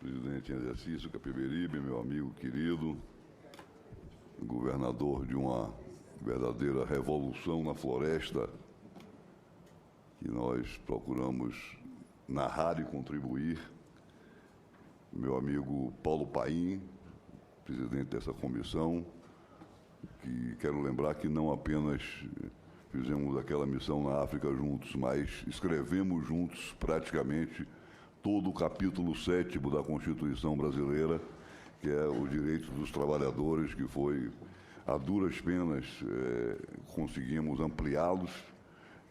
presidente em exercício, Capiberibe, meu amigo querido, governador de uma verdadeira revolução na floresta, que nós procuramos narrar e contribuir, meu amigo Paulo Paim, presidente dessa comissão, que quero lembrar que não apenas fizemos aquela missão na África juntos, mas escrevemos juntos praticamente todo o capítulo 7º da Constituição brasileira, que é o direito dos trabalhadores, que foi, a duras penas, conseguimos ampliá-los,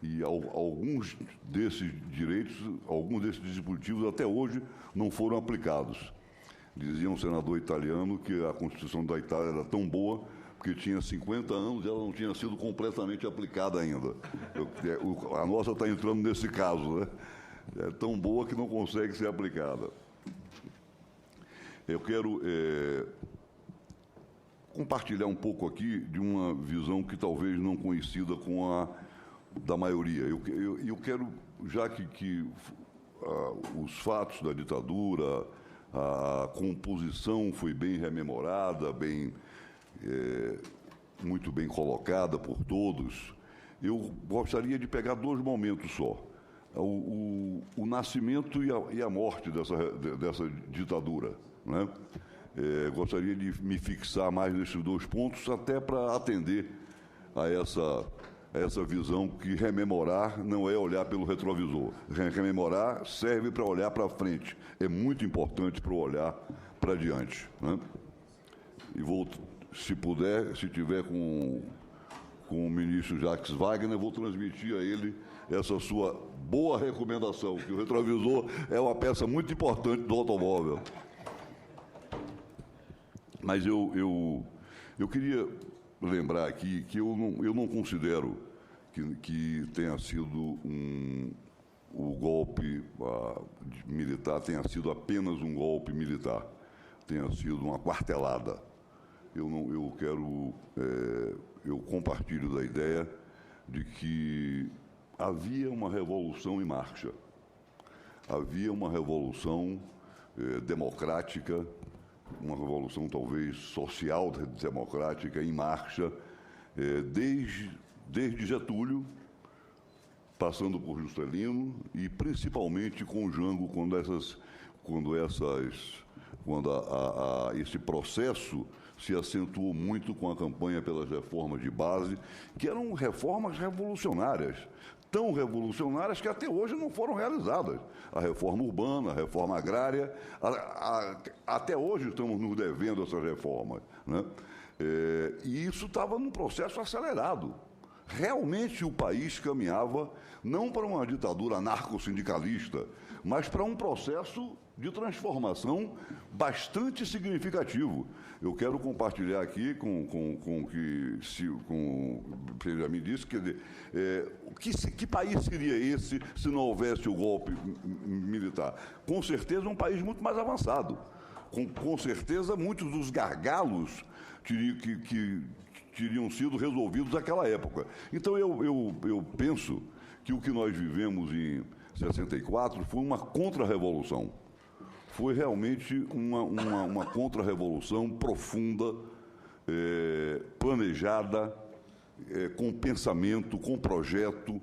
e alguns desses direitos, alguns desses dispositivos até hoje não foram aplicados. Dizia um senador italiano que a Constituição da Itália era tão boa porque tinha 50 anos e ela não tinha sido completamente aplicada ainda. A nossa está entrando nesse caso, né? É tão boa que não consegue ser aplicada. Eu quero compartilhar um pouco aqui de uma visão que talvez não conhecida com a da maioria. Eu quero, já que os fatos da ditadura, a composição foi bem rememorada, muito bem colocada por todos, eu gostaria de pegar dois momentos só. O nascimento e a morte dessa ditadura, né? Gostaria de me fixar mais nesses dois pontos, até para atender a essa visão que rememorar não é olhar pelo retrovisor. Rememorar serve para olhar para frente. É muito importante para olhar para diante, né? E vou, se puder, se tiver com o ministro Jacques Wagner, vou transmitir a ele essa sua boa recomendação, que o retrovisor é uma peça muito importante do automóvel. Mas eu queria lembrar aqui que eu não considero que tenha sido o golpe militar tenha sido apenas um golpe militar, tenha sido uma quartelada. Eu compartilho da ideia de que havia uma revolução em marcha, havia uma revolução democrática, uma revolução talvez social-democrática em marcha, desde Getúlio, passando por Juscelino e principalmente com Jango, quando esse processo se acentuou muito com a campanha pelas reformas de base, que eram reformas revolucionárias, tão revolucionárias que até hoje não foram realizadas. A reforma urbana, a reforma agrária, até hoje estamos nos devendo essas reformas, né? E isso estava num processo acelerado. Realmente o país caminhava não para uma ditadura anarco-sindicalista, mas para um processo de transformação bastante significativo. Eu quero compartilhar aqui com o que o Benjamin disse, quer dizer, que país seria esse se não houvesse o golpe militar? Com certeza um país muito mais avançado. Com certeza muitos dos gargalos teriam sido resolvidos naquela época. Então, eu penso que o que nós vivemos em 64 foi uma contra-revolução. Foi realmente uma contra-revolução profunda, planejada, com pensamento, com projeto.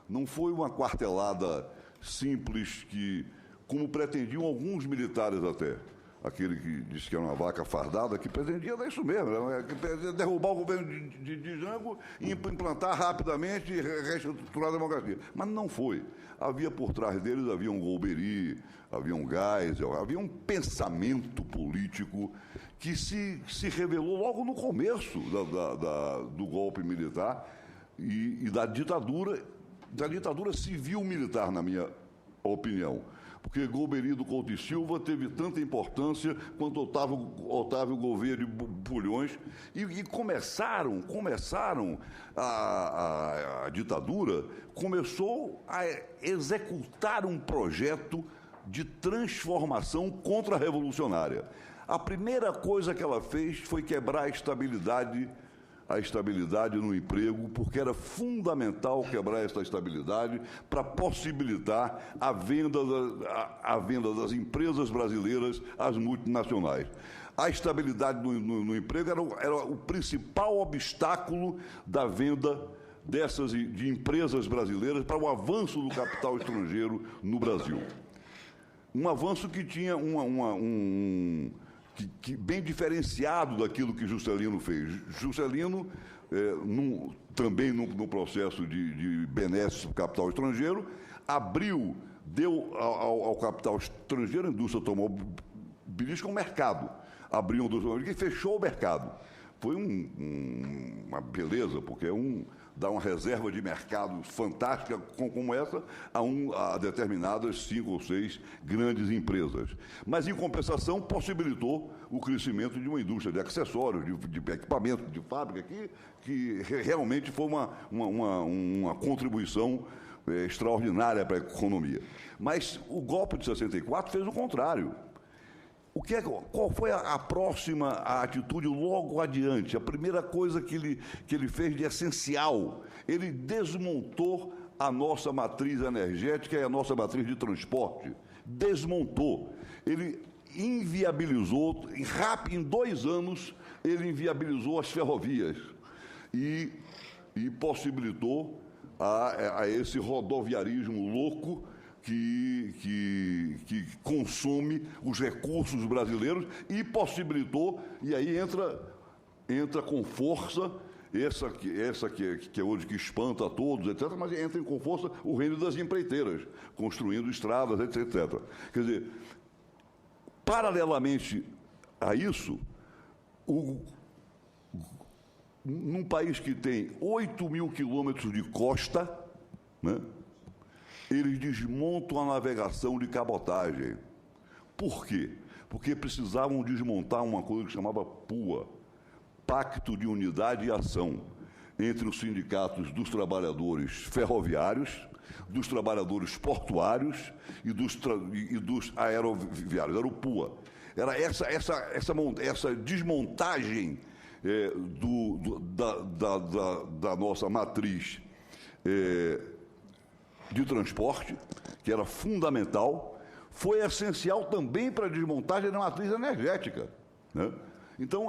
Não foi uma quartelada simples como pretendiam alguns militares até. Aquele que disse que era uma vaca fardada, que pretendia dar isso mesmo, que pretendia derrubar o governo de Jango e implantar rapidamente e reestruturar a democracia. Mas não foi. Havia por trás deles, havia um Golbery, havia um Geisel, havia um pensamento político que se revelou logo no começo do golpe militar e da ditadura civil-militar, na minha opinião. Porque Golbery do Couto e Silva teve tanta importância quanto Otávio Gouveia de Bulhões, e começaram a ditadura começou a executar um projeto de transformação contra-revolucionária. A primeira coisa que ela fez foi quebrar a estabilidade a estabilidade no emprego, porque era fundamental quebrar essa estabilidade para possibilitar a venda das empresas brasileiras às multinacionais. A estabilidade no emprego era o principal obstáculo da venda de empresas brasileiras para o avanço do capital estrangeiro no Brasil. Um avanço que tinha bem diferenciado daquilo que Juscelino fez. Juscelino, também no processo de benesses para o capital estrangeiro, deu ao capital estrangeiro, a indústria automobilística, um mercado. Abriu uma indústria e fechou o mercado. Foi uma beleza, porque dá uma reserva de mercado fantástica como essa a determinadas 5 ou 6 grandes empresas. Mas, em compensação, possibilitou o crescimento de uma indústria de acessórios, de equipamento, de fábrica, que realmente foi uma contribuição extraordinária para a economia. Mas o golpe de 64 fez o contrário. Qual foi a próxima atitude logo adiante? A primeira coisa que ele fez de essencial, ele desmontou a nossa matriz energética e a nossa matriz de transporte. Desmontou. Ele inviabilizou, em 2 anos, ele inviabilizou as ferrovias e possibilitou a esse rodoviarismo louco que consome os recursos brasileiros e possibilitou, e aí entra com força, essa que é hoje que espanta a todos, etc., mas entra com força o reino das empreiteiras, construindo estradas, etc. Quer dizer, paralelamente a isso, num país que tem 8.000 quilômetros de costa, né, eles desmontam a navegação de cabotagem. Por quê? Porque precisavam desmontar uma coisa que chamava PUA, Pacto de Unidade e Ação, entre os sindicatos dos trabalhadores ferroviários, dos trabalhadores portuários e dos aeroviários. Era o PUA. Era essa desmontagem da nossa matriz de transporte, que era fundamental, foi essencial também para a desmontagem da matriz energética, né? Então,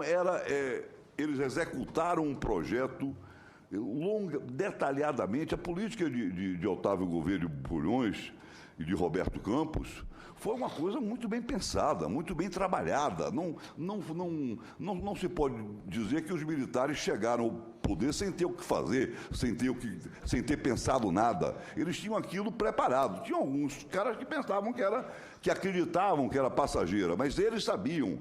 eles executaram um projeto detalhadamente. A política de Otávio Gouveia de Bulhões e de Roberto Campos foi uma coisa muito bem pensada, muito bem trabalhada. Não se pode dizer que os militares chegaram ao poder sem ter o que fazer, sem ter pensado nada. Eles tinham aquilo preparado. Tinha alguns caras que pensavam que acreditavam que era passageira, mas eles sabiam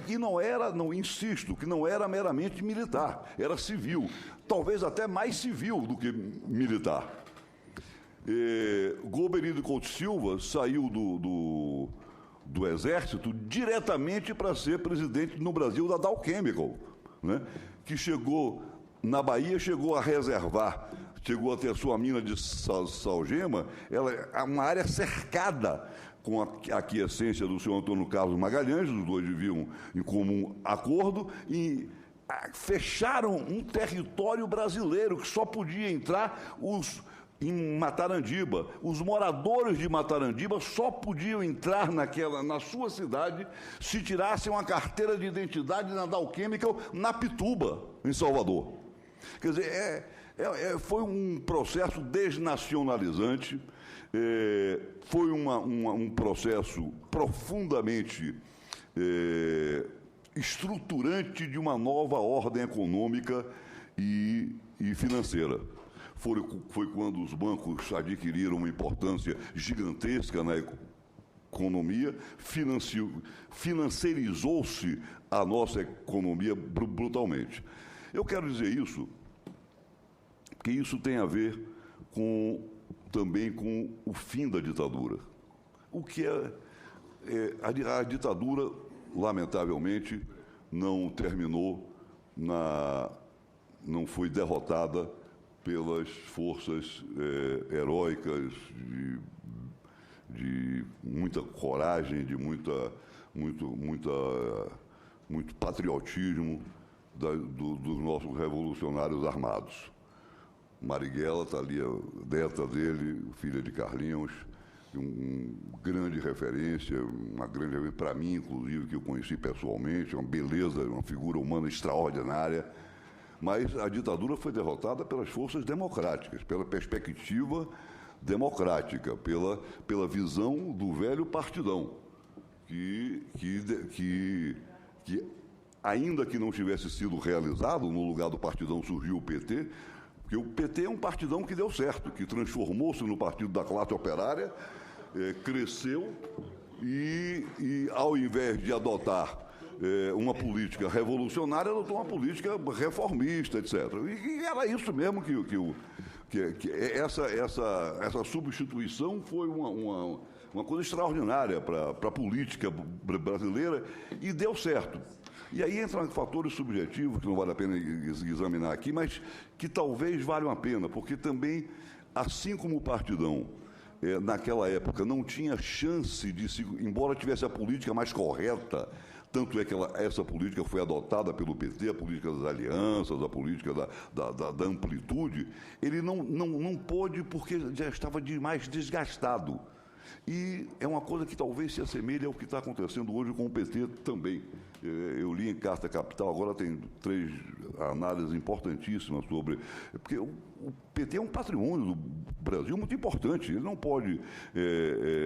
que não era, insisto, que não era meramente militar, era civil, talvez até mais civil do que militar. Golbery Couto Silva saiu do Exército diretamente para ser presidente no Brasil da Dow Chemical, né? Que chegou na Bahia, chegou a reservar, chegou a ter a sua mina de salgema, ela é uma área cercada com a aquiescência do senhor Antônio Carlos Magalhães, os dois viviam em comum acordo, e fecharam um território brasileiro que só podia entrar em Matarandiba. Os moradores de Matarandiba só podiam entrar na sua cidade se tirassem uma carteira de identidade na Dow Chemical na Pituba, em Salvador. Quer dizer, foi um processo desnacionalizante, foi um processo profundamente estruturante de uma nova ordem econômica e financeira. Foi quando os bancos adquiriram uma importância gigantesca na economia, financiarizou-se a nossa economia brutalmente. Eu quero dizer isso, que isso tem a ver também com o fim da ditadura. O que a ditadura, lamentavelmente, não terminou, não foi derrotada pelas forças heróicas, de muita coragem, de muito patriotismo dos nossos revolucionários armados. Marighella está ali, a neta dele, filha de Carlinhos, grande referência, uma grande referência para mim, inclusive, que eu conheci pessoalmente, uma beleza, uma figura humana extraordinária. Mas a ditadura foi derrotada pelas forças democráticas, pela perspectiva democrática, pela visão do velho partidão, que ainda que não tivesse sido realizado, no lugar do partidão surgiu o PT, porque o PT é um partidão que deu certo, que transformou-se no partido da classe operária, cresceu e, ao invés de adotar uma política revolucionária, adotou uma política reformista, etc. E era isso mesmo que essa substituição foi uma coisa extraordinária para a política brasileira e deu certo. E aí entram fatores subjetivos que não vale a pena examinar aqui, mas que talvez valham a pena, porque também, assim como o partidão, naquela época, não tinha chance de se... Embora tivesse a política mais correta, tanto é que essa política foi adotada pelo PT, a política das alianças, a política da amplitude, ele não pôde porque já estava demais desgastado. E é uma coisa que talvez se assemelhe ao que está acontecendo hoje com o PT também. Eu li em Carta Capital, agora tem 3 análises importantíssimas sobre... Porque o PT é um patrimônio do Brasil muito importante. Ele não pode...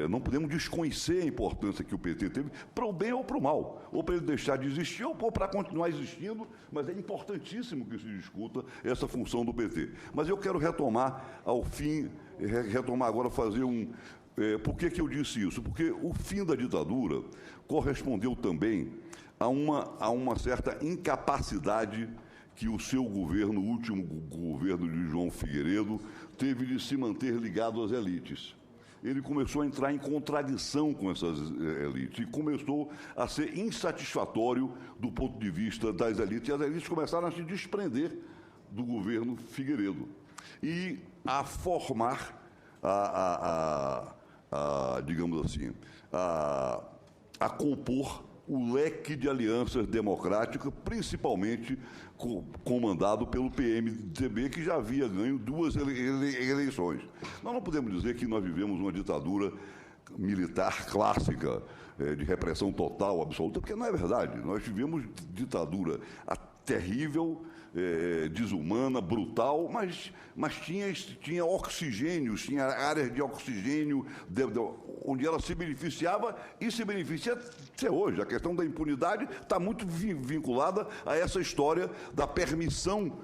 não podemos desconhecer a importância que o PT teve para o bem ou para o mal. Ou para ele deixar de existir ou para continuar existindo, mas é importantíssimo que se discuta essa função do PT. Mas eu quero retomar agora, fazer por que eu disse isso? Porque o fim da ditadura correspondeu também a uma certa incapacidade que o seu governo, o último governo de João Figueiredo, teve de se manter ligado às elites. Ele começou a entrar em contradição com essas elites e começou a ser insatisfatório do ponto de vista das elites. E as elites começaram a se desprender do governo Figueiredo e a formar digamos assim, a compor o leque de alianças democráticas, principalmente comandado pelo PMDB, que já havia ganho 2 eleições. Nós não podemos dizer que nós vivemos uma ditadura militar clássica, de repressão total, absoluta, porque não é verdade. Nós tivemos ditadura terrível, desumana, brutal, mas tinha oxigênios, tinha áreas de oxigênio onde ela se beneficiava e se beneficia até hoje. A questão da impunidade está muito vinculada a essa história da permissão,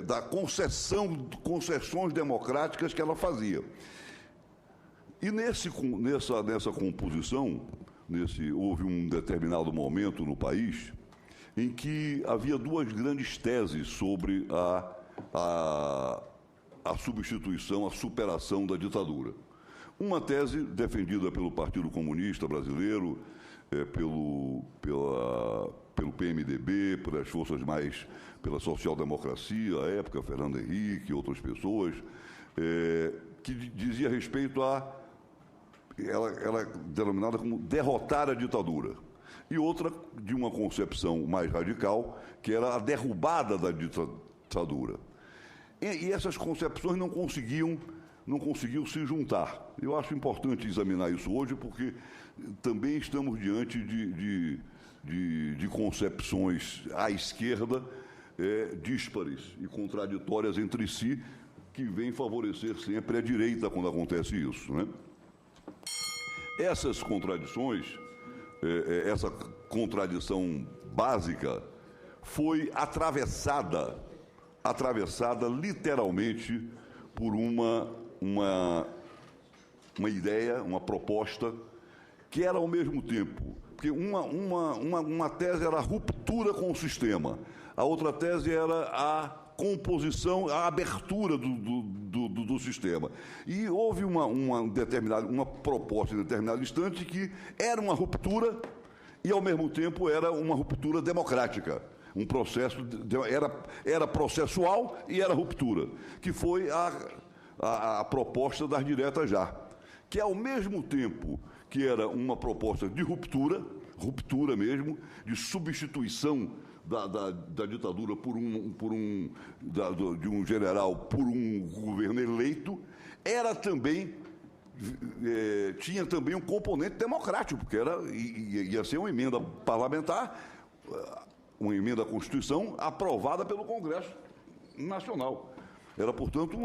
da concessões democráticas que ela fazia. E nessa composição, houve um determinado momento no país em que havia 2 grandes teses sobre a substituição, a superação da ditadura. Uma tese defendida pelo Partido Comunista Brasileiro, pelo PMDB, pelas forças pela social-democracia, à época, Fernando Henrique e outras pessoas, que dizia respeito ela é denominada como derrotar a ditadura. E outra de uma concepção mais radical, que era a derrubada da ditadura. E essas concepções não conseguiam se juntar. Eu acho importante examinar isso hoje, porque também estamos diante de concepções à esquerda díspares e contraditórias entre si, que vêm favorecer sempre a direita quando acontece isso, né? Essas contradições, essa contradição básica, foi atravessada literalmente por uma ideia, uma proposta, que era ao mesmo tempo, porque uma tese era a ruptura com o sistema, a outra tese era a composição, a abertura do sistema. E houve uma proposta em determinado instante que era uma ruptura e, ao mesmo tempo, era uma ruptura democrática. Um processo, era processual e era ruptura, que foi a proposta das diretas já, que, ao mesmo tempo que era uma proposta de ruptura mesmo, de substituição da ditadura de um general por um governo eleito, era também tinha também um componente democrático, porque ia ser uma emenda parlamentar, uma emenda à Constituição aprovada pelo Congresso Nacional. Era, portanto,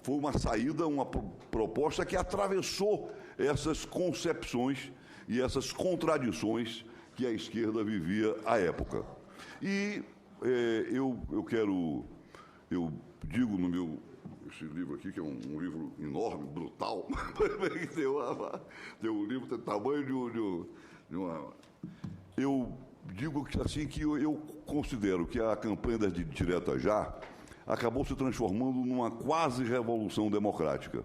foi uma saída, uma proposta que atravessou essas concepções e essas contradições que a esquerda vivia à época. E eu digo no meu esse livro aqui, que é um livro enorme, brutal, tem um livro do tamanho de uma... Eu digo assim que eu considero que a campanha das Direta Já acabou se transformando numa quase revolução democrática.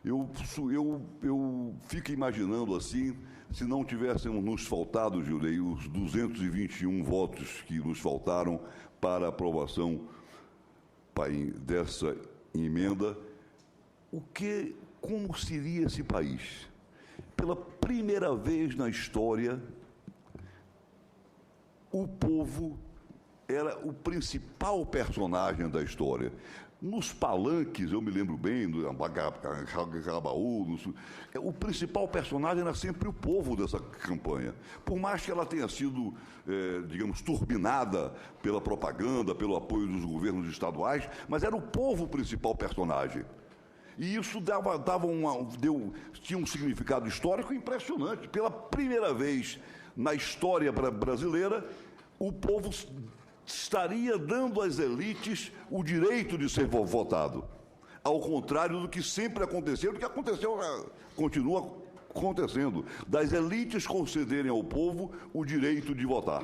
Eu fico imaginando assim, se não tivéssemos nos faltado, Gilney, os 221 votos que nos faltaram para a aprovação dessa emenda, como seria esse país? Pela primeira vez na história, o povo era o principal personagem da história. Nos palanques, eu me lembro bem, do Anhangabaú, o principal personagem era sempre o povo dessa campanha. Por mais que ela tenha sido, digamos, turbinada pela propaganda, pelo apoio dos governos estaduais, mas era o povo o principal personagem. E isso tinha um significado histórico impressionante. Pela primeira vez na história brasileira, o povo estaria dando às elites o direito de ser votado, ao contrário do que sempre aconteceu, do que aconteceu, continua acontecendo, das elites concederem ao povo o direito de votar.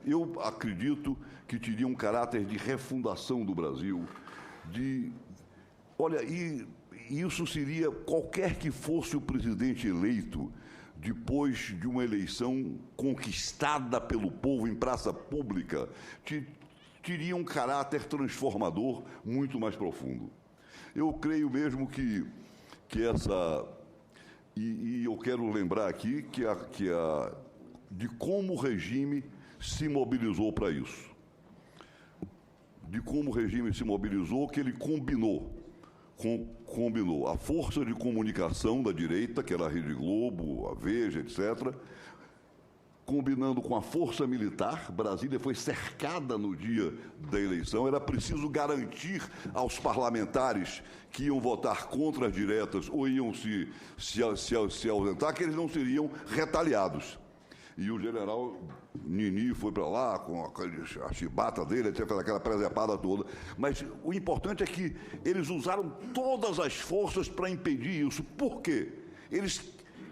Eu acredito que teria um caráter de refundação do Brasil, e isso seria, qualquer que fosse o presidente eleito, depois de uma eleição conquistada pelo povo em praça pública, teria um caráter transformador muito mais profundo. Eu creio mesmo que essa... E eu quero lembrar aqui de como o regime se mobilizou para isso. De como o regime se mobilizou, que ele combinou a força de comunicação da direita, que era a Rede Globo, a Veja, etc., combinando com a força militar. Brasília foi cercada no dia da eleição, era preciso garantir aos parlamentares que iam votar contra as diretas ou iam se ausentar, que eles não seriam retaliados. E o general Nini foi para lá com a chibata dele, etc., aquela presepada toda. Mas o importante é que eles usaram todas as forças para impedir isso. Por quê?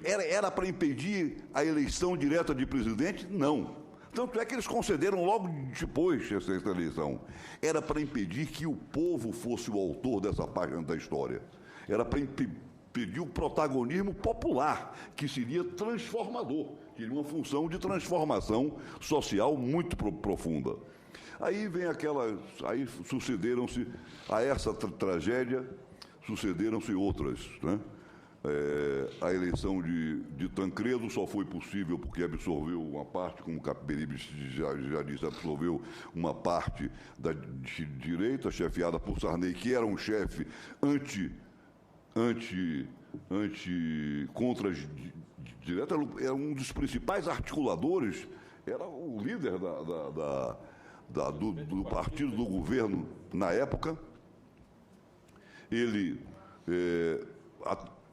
Era para impedir a eleição direta de presidente? Não. Tanto é que eles concederam logo depois essa eleição. Era para impedir que o povo fosse o autor dessa página da história. Era para impedir o protagonismo popular, que seria transformador. Teria uma função de transformação social muito profunda. Aí vem aí sucederam-se, a essa tragédia, sucederam-se outras, né? A eleição de Tancredo só foi possível porque absorveu uma parte, como o Capiberibe já disse, absorveu uma parte da direita, chefiada por Sarney, que era um chefe contra as diretas, era um dos principais articuladores, era o líder do partido do governo na época.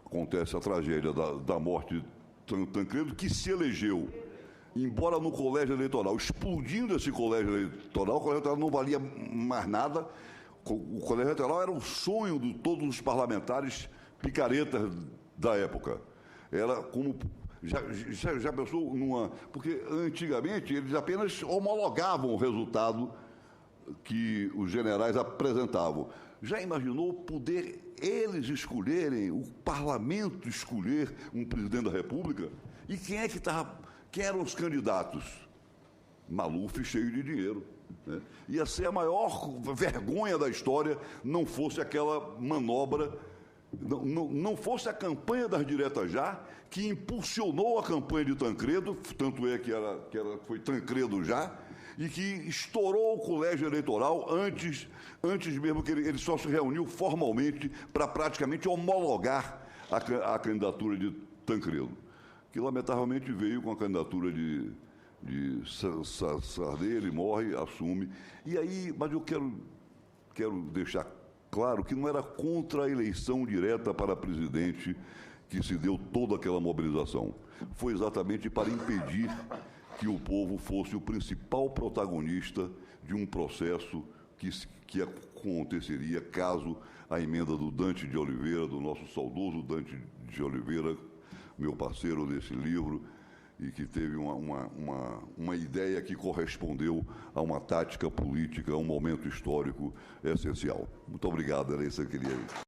Acontece a tragédia da morte de Tancredo, que se elegeu, embora no colégio eleitoral, explodindo esse colégio eleitoral, o colégio eleitoral não valia mais nada. O colégio eleitoral era o sonho de todos os parlamentares picaretas da época. Era como... Já pensou numa... Porque antigamente eles apenas homologavam o resultado que os generais apresentavam. Já imaginou poder eles escolherem, o parlamento escolher um presidente da República? E quem eram os candidatos? Maluf cheio de dinheiro, né? Ia ser a maior vergonha da história, não fosse aquela manobra não fosse a campanha das diretas já que impulsionou a campanha de Tancredo, tanto é que foi Tancredo já, e que estourou o colégio eleitoral antes mesmo que ele só se reuniu formalmente para praticamente homologar a candidatura de Tancredo, que lamentavelmente veio com a candidatura de Sarney, ele morre, assume. E aí, mas eu quero deixar claro que não era contra a eleição direta para presidente que se deu toda aquela mobilização. Foi exatamente para impedir que o povo fosse o principal protagonista de um processo que aconteceria caso a emenda do Dante de Oliveira, do nosso saudoso Dante de Oliveira, meu parceiro nesse livro, e que teve uma ideia que correspondeu a uma tática política, a um momento histórico essencial. Muito obrigado, era isso que eu queria.